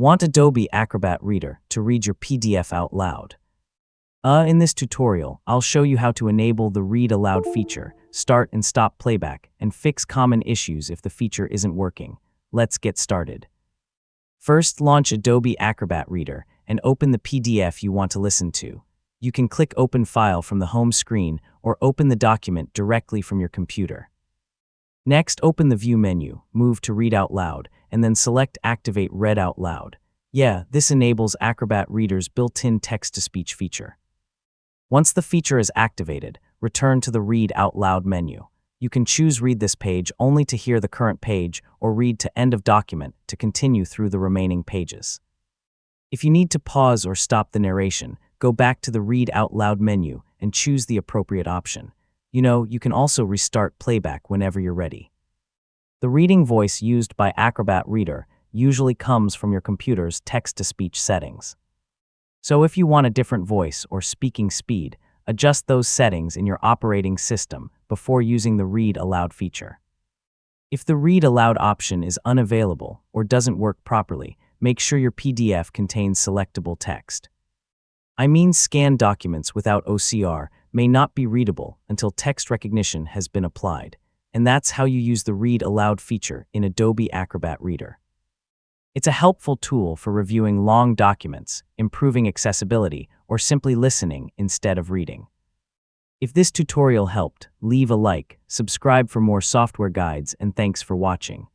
Want Adobe Acrobat Reader to read your PDF out loud? In this tutorial, I'll show you how to enable the Read Aloud feature, start and stop playback, and fix common issues if the feature isn't working. Let's get started. First, launch Adobe Acrobat Reader and open the PDF you want to listen to. You can click Open File from the home screen or open the document directly from your computer. Next, open the View menu, move to Read Out Loud, and then select Activate Read Out Loud. This enables Acrobat Reader's built-in text-to-speech feature. Once the feature is activated, return to the Read Out Loud menu. You can choose Read this page only to hear the current page or read to End of Document to continue through the remaining pages. If you need to pause or stop the narration, go back to the Read Out Loud menu and choose the appropriate option. You can also restart playback whenever you're ready. The reading voice used by Acrobat Reader usually comes from your computer's text-to-speech settings. So if you want a different voice or speaking speed, adjust those settings in your operating system before using the Read Aloud feature. If the Read Aloud option is unavailable or doesn't work properly, make sure your PDF contains selectable text. Scanned documents without OCR may not be readable until text recognition has been applied, and that's how you use the Read Aloud feature in Adobe Acrobat Reader. It's a helpful tool for reviewing long documents, improving accessibility, or simply listening instead of reading. If this tutorial helped, leave a like, subscribe for more software guides, and thanks for watching.